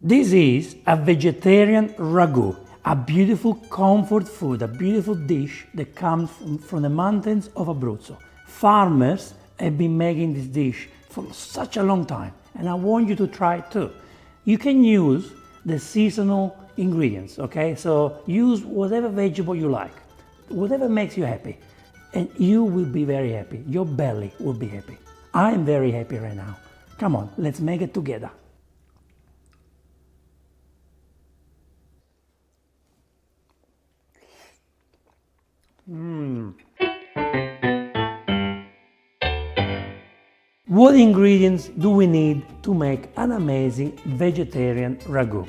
This is a vegetarian ragu, a beautiful comfort food, a beautiful dish that comes from the mountains of Abruzzo. Farmers have been making this dish for such a long time, and I want you to try it too. You can use the seasonal ingredients, okay? So use whatever vegetable you like, whatever makes you happy, and you will be very happy. Your belly will be happy. I am very happy right now. Come on, let's make it together. What ingredients do we need to make an amazing vegetarian ragu?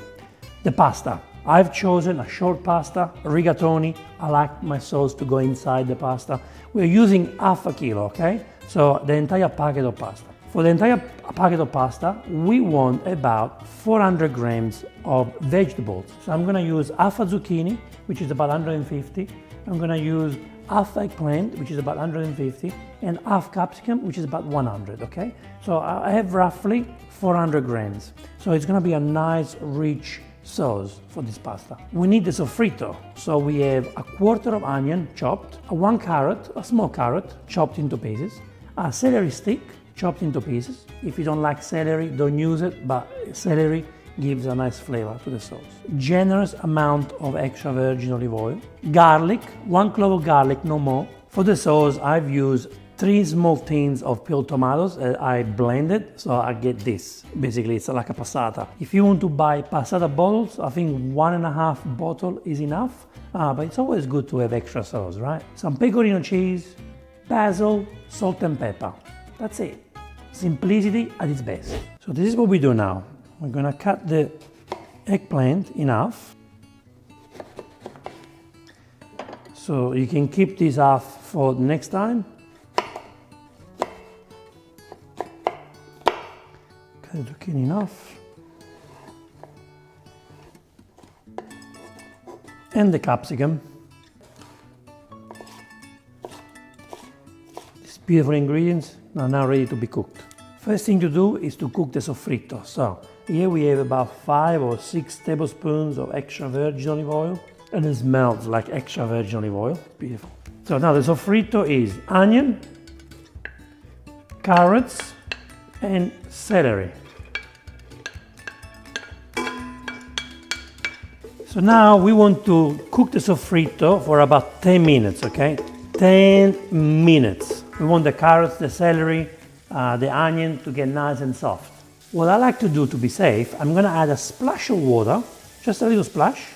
The pasta. I've chosen a short pasta, rigatoni. I like my sauce to go inside the pasta. We're using half a kilo, okay? So the entire packet of pasta. For the entire packet of pasta, we want about 400 grams of vegetables. So I'm gonna use half a zucchini, which is about 150. I'm gonna use half eggplant, which is about 150, and half capsicum, which is about 100, okay? So I have roughly 400 grams. So it's gonna be a nice, rich sauce for this pasta. We need the soffritto. So we have a quarter of onion chopped, one carrot, a small carrot chopped into pieces, a celery stick chopped into pieces. If you don't like celery, don't use it, but celery gives a nice flavor to the sauce. Generous amount of extra virgin olive oil. Garlic, 1 clove of garlic, no more. For the sauce, I've used 3 small tins of peeled tomatoes. I blended, so I get this. Basically, it's like a passata. If you want to buy passata bottles, I think 1.5 bottle is enough. But it's always good to have extra sauce, right? Some pecorino cheese, basil, salt and pepper. That's it. Simplicity at its best. So this is what we do now. We're gonna cut the eggplant in half. So you can keep this half for the next time. Cut the zucchini in half. And the capsicum. These beautiful ingredients are now ready to be cooked. First thing to do is to cook the soffritto. So here we have about 5 or 6 tablespoons of extra virgin olive oil, and it smells like extra virgin olive oil. Beautiful. So now the soffritto is onion, carrots, and celery. So now we want to cook the soffritto for about 10 minutes, okay? 10 minutes. We want the carrots, the celery, the onion to get nice and soft. What I like to do to be safe, I'm gonna add a splash of water, just a little splash.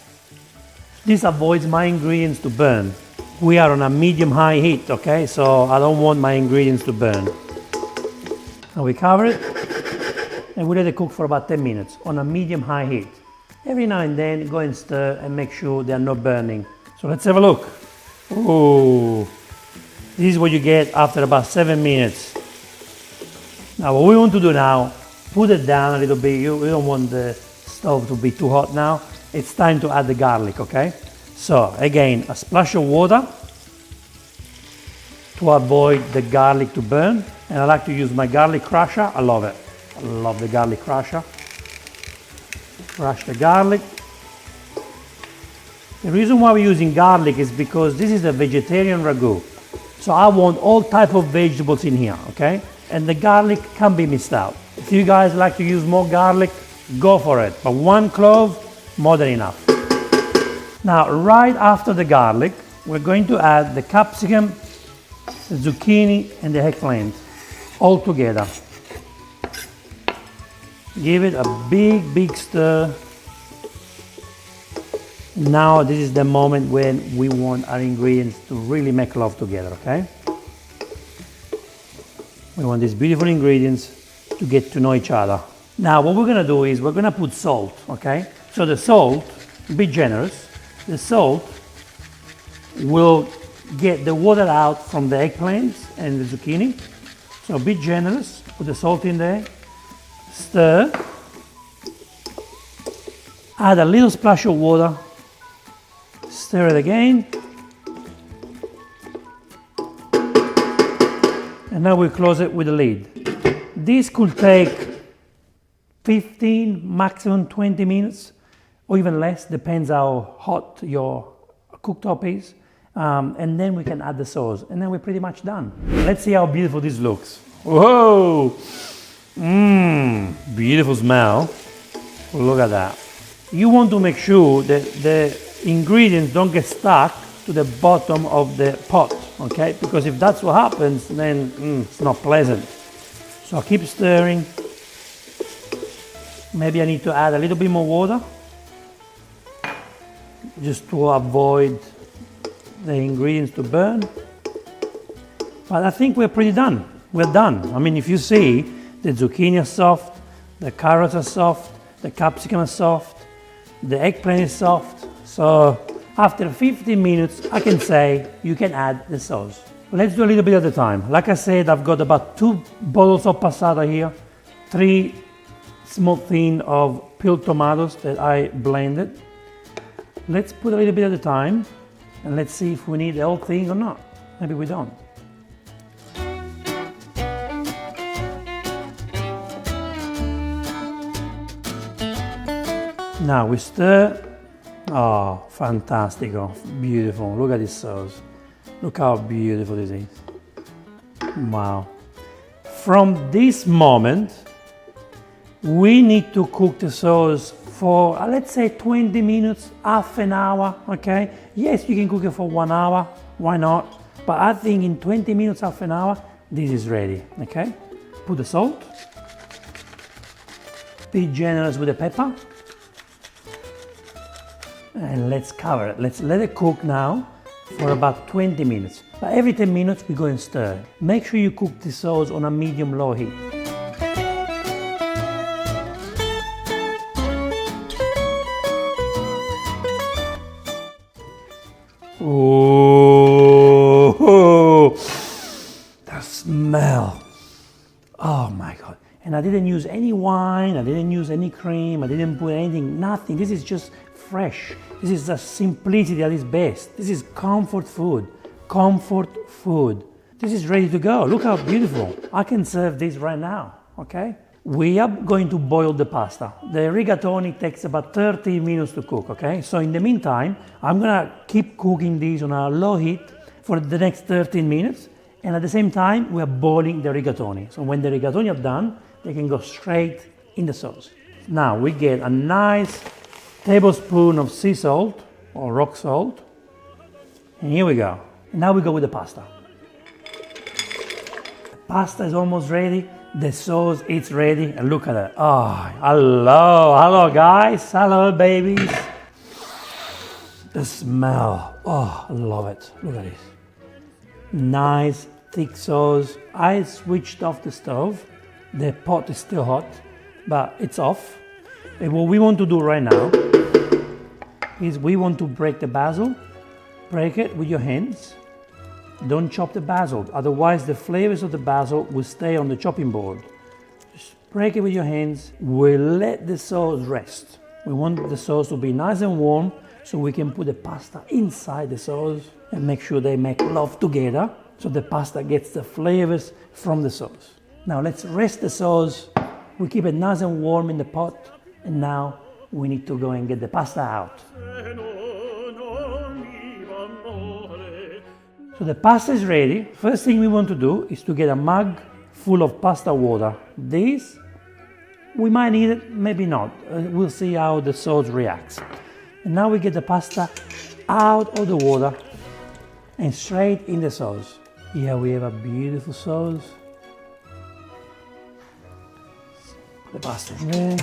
This avoids my ingredients to burn. We are on a medium-high heat, okay? So I don't want my ingredients to burn. Now we cover it, and we let it cook for about 10 minutes on a medium-high heat. Every now and then, go and stir and make sure they are not burning. So let's have a look. Ooh, this is what you get after about 7 minutes. Now what we want to do now, put it down a little bit. We don't want the stove to be too hot now. It's time to add the garlic, okay? So again, a splash of water to avoid the garlic to burn. And I like to use my garlic crusher. I love it. I love the garlic crusher. Crush the garlic. The reason why we're using garlic is because this is a vegetarian ragu. So I want all type of vegetables in here, okay? And the garlic can't be missed out. If you guys like to use more garlic, go for it. But 1 clove, more than enough. Now, right after the garlic, we're going to add the capsicum, the zucchini, and the eggplant all together. Give it a big stir. Now this is the moment when we want our ingredients to really make love together, okay? We want these beautiful ingredients to get to know each other. Now what we're gonna do is we're gonna put salt, okay? So the salt, be generous. The salt will get the water out from the eggplants and the zucchini. So be generous, put the salt in there. Stir, add a little splash of water, stir it again, and now we close it with a lid. This could take 15, maximum 20 minutes, or even less, depends how hot your cooktop is. And then we can add the sauce, and then we're pretty much done. Let's see how beautiful this looks. Whoa! Beautiful smell. Look at that. You want to make sure that the ingredients don't get stuck to the bottom of the pot, okay? Because if that's what happens, then it's not pleasant. So I keep stirring. Maybe I need to add a little bit more water, just to avoid the ingredients to burn. But I think we're pretty done. We're done. I mean, if you see, the zucchini are soft, the carrots are soft, the capsicum is soft, the eggplant is soft. So after 15 minutes, I can say you can add the sauce. Let's do a little bit at a time. Like I said, I've got about 2 bottles of passata here, 3 small thin of peeled tomatoes that I blended. Let's put a little bit at a time, and let's see if we need the whole thing or not. Maybe we don't. Now we stir. Oh, fantastico, beautiful. Look at this sauce. Look how beautiful this is. Wow. From this moment, we need to cook the sauce for, let's say 20 minutes, half an hour, okay? Yes, you can cook it for 1 hour, why not? But I think in 20 minutes, half an hour, this is ready, okay? Put the salt. Be generous with the pepper. And let's cover it. Let's let it cook now for about 20 minutes. But every 10 minutes, we go and stir. Make sure you cook the sauce on a medium-low heat. Oh, the smell. Oh my God. And I didn't use any wine, I didn't use any cream, I didn't put anything, nothing. This is just fresh. This is the simplicity at its best. This is comfort food. Comfort food. This is ready to go. Look how beautiful. I can serve this right now, okay? We are going to boil the pasta. The rigatoni takes about 30 minutes to cook, okay? So in the meantime, I'm gonna keep cooking these on a low heat for the next 13 minutes. And at the same time, we are boiling the rigatoni. So when the rigatoni are done, they can go straight in the sauce. Now we get a nice tablespoon of sea salt or rock salt. And here we go. And now we go with the pasta. The pasta is almost ready. The sauce is ready. And look at that. Oh, hello guys. Hello babies. The smell. Oh, I love it. Look at this. Nice thick sauce. I switched off the stove. The pot is still hot, but it's off. And what we want to do right now is we want to break the basil. Break it with your hands. Don't chop the basil, otherwise the flavors of the basil will stay on the chopping board. Just break it with your hands. We'll let the sauce rest. We want the sauce to be nice and warm so we can put the pasta inside the sauce and make sure they make love together so the pasta gets the flavors from the sauce. Now let's rest the sauce. We keep it nice and warm in the pot, and now we need to go and get the pasta out. So the pasta is ready. First thing we want to do is to get a mug full of pasta water. This, we might need it, maybe not. We'll see how the sauce reacts. And now we get the pasta out of the water and straight in the sauce. Here we have a beautiful sauce. The pasta is there.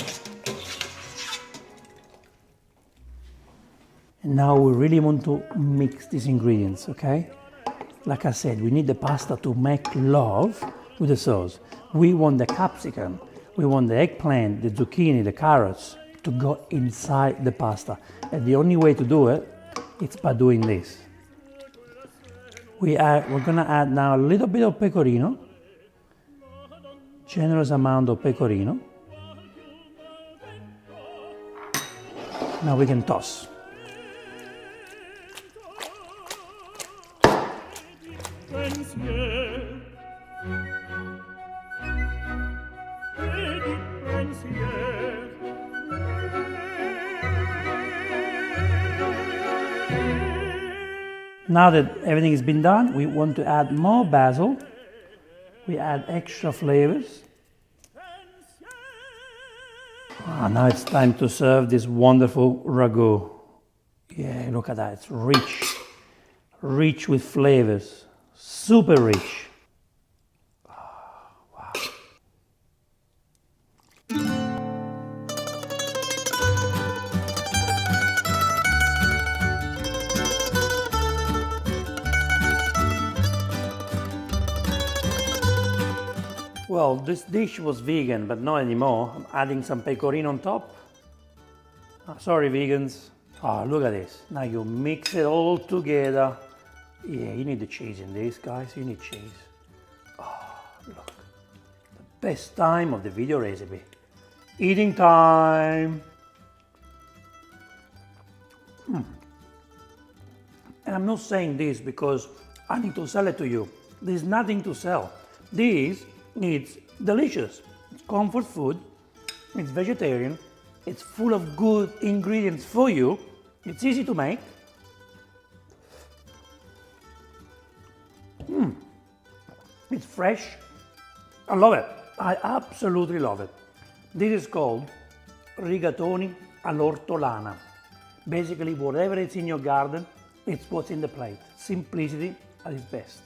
And now we really want to mix these ingredients, okay? Like I said, we need the pasta to make love with the sauce. We want the capsicum, we want the eggplant, the zucchini, the carrots to go inside the pasta. And the only way to do it is by doing this. We're gonna add now a little bit of pecorino, generous amount of pecorino. Now we can toss. Now that everything has been done, we want to add more basil. We add extra flavors. Now it's time to serve this wonderful ragu. Yeah, look at that, it's rich. Rich with flavors, super rich. Wow. Well, this dish was vegan, but not anymore. I'm adding some pecorino on top. Sorry, vegans. Look at this. Now you mix it all together. Yeah, you need the cheese in this, guys. You need cheese. Look. The best time of the video recipe. Eating time. And I'm not saying this because I need to sell it to you. There's nothing to sell. This is delicious. It's comfort food. It's vegetarian. It's full of good ingredients for you. It's easy to make. It's fresh. I love it. I absolutely love it. This is called rigatoni all'ortolana. Basically, whatever is in your garden, it's what's in the plate. Simplicity at its best.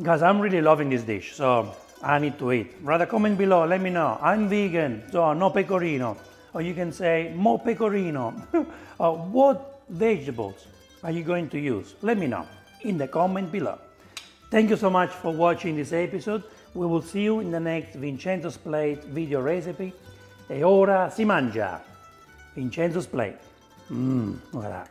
Guys, I'm really loving this dish, so I need to eat. Write a comment below, let me know. I'm vegan, so no pecorino. Or you can say, more pecorino. Or what vegetables are you going to use? Let me know in the comment below. Thank you so much for watching this episode. We will see you in the next Vincenzo's Plate video recipe. E ora si mangia. Vincenzo's Plate. Look at that.